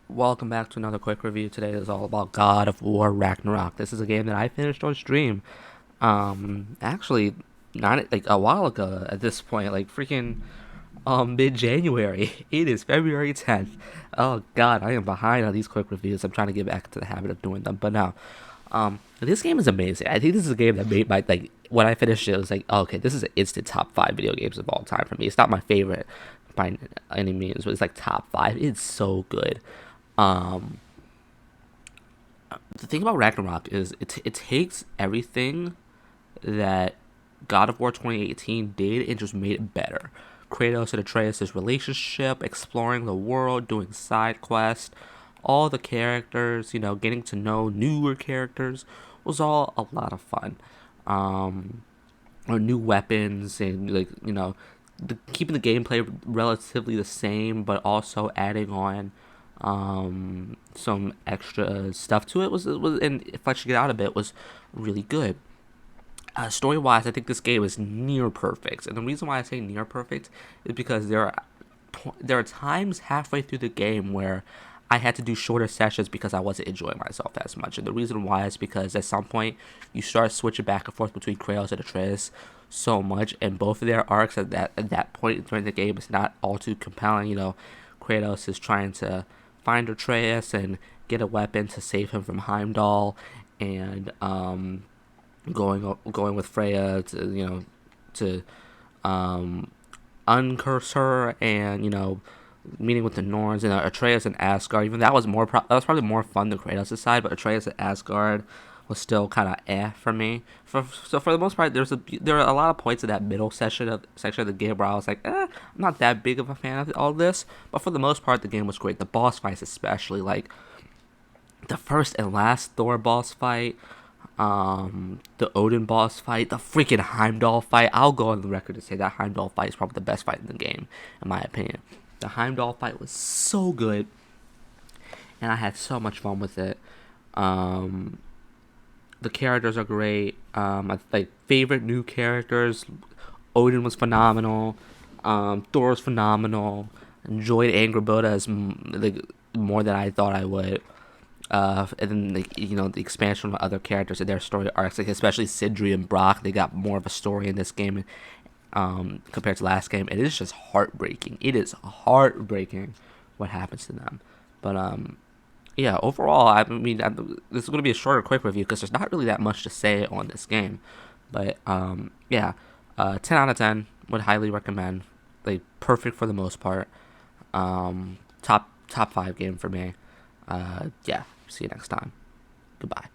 Welcome back to another quick review. Today is all about God of War Ragnarok. This is a game that I finished on stream. Actually, not like a while ago at this point, like freaking mid-January. It is February 10th. Oh God, I am behind on these quick reviews. I'm trying to get back into the habit of doing them, but no. This game is amazing. I think this is a game that made my like when I finished it, it was like, oh, okay, this is an instant top five video games of all time for me. It's not my favorite by any means, but it's like top five. It's so good. Um, the thing about Ragnarok is it takes everything that God of War 2018 did and just made it better. Kratos and Atreus' relationship, exploring the world, doing side quests, all the characters, getting to know newer characters was all a lot of fun. Um, or new weapons and keeping the gameplay relatively the same, but also adding on some extra stuff to it was and fleshing it out a bit was really good. Story wise, I think this game is near perfect, and the reason why I say near perfect is because there are times halfway through the game where I had to do shorter sessions because I wasn't enjoying myself as much. And the reason why is because at some point you start switching back and forth between Kratos and Atreus so much, and both of their arcs at that point during the game is not all too compelling. Kratos is trying to find Atreus and get a weapon to save him from Heimdall, and going with Freya to um, uncurse her, and meeting with the Norns and Atreus and Asgard. Even that was that was probably more fun than Kratos' side, but Atreus and Asgard was still kind of for me. So for the most part, there are a lot of points in that middle section of the game where I was like, I'm not that big of a fan of all this. But for the most part, the game was great. The boss fights, especially like the first and last Thor boss fight, the Odin boss fight, the freaking Heimdall fight. I'll go on the record to say that Heimdall fight is probably the best fight in the game, in my opinion. The Heimdall fight was so good, and I had so much fun with it. Um, the characters are great. Like favorite new characters. Odin was phenomenal. Thor was phenomenal. Enjoyed Angrboda as like more than I thought I would. And then the expansion of other characters and their story arcs, like especially Sindri and Brock, they got more of a story in this game, compared to last game. It is just heartbreaking. It is heartbreaking what happens to them. But yeah, overall, I mean, this is going to be a shorter, quick review because there's not really that much to say on this game. But yeah, 10 out of 10 would highly recommend. Like perfect for the most part. Top five game for me. Yeah. See you next time. Goodbye.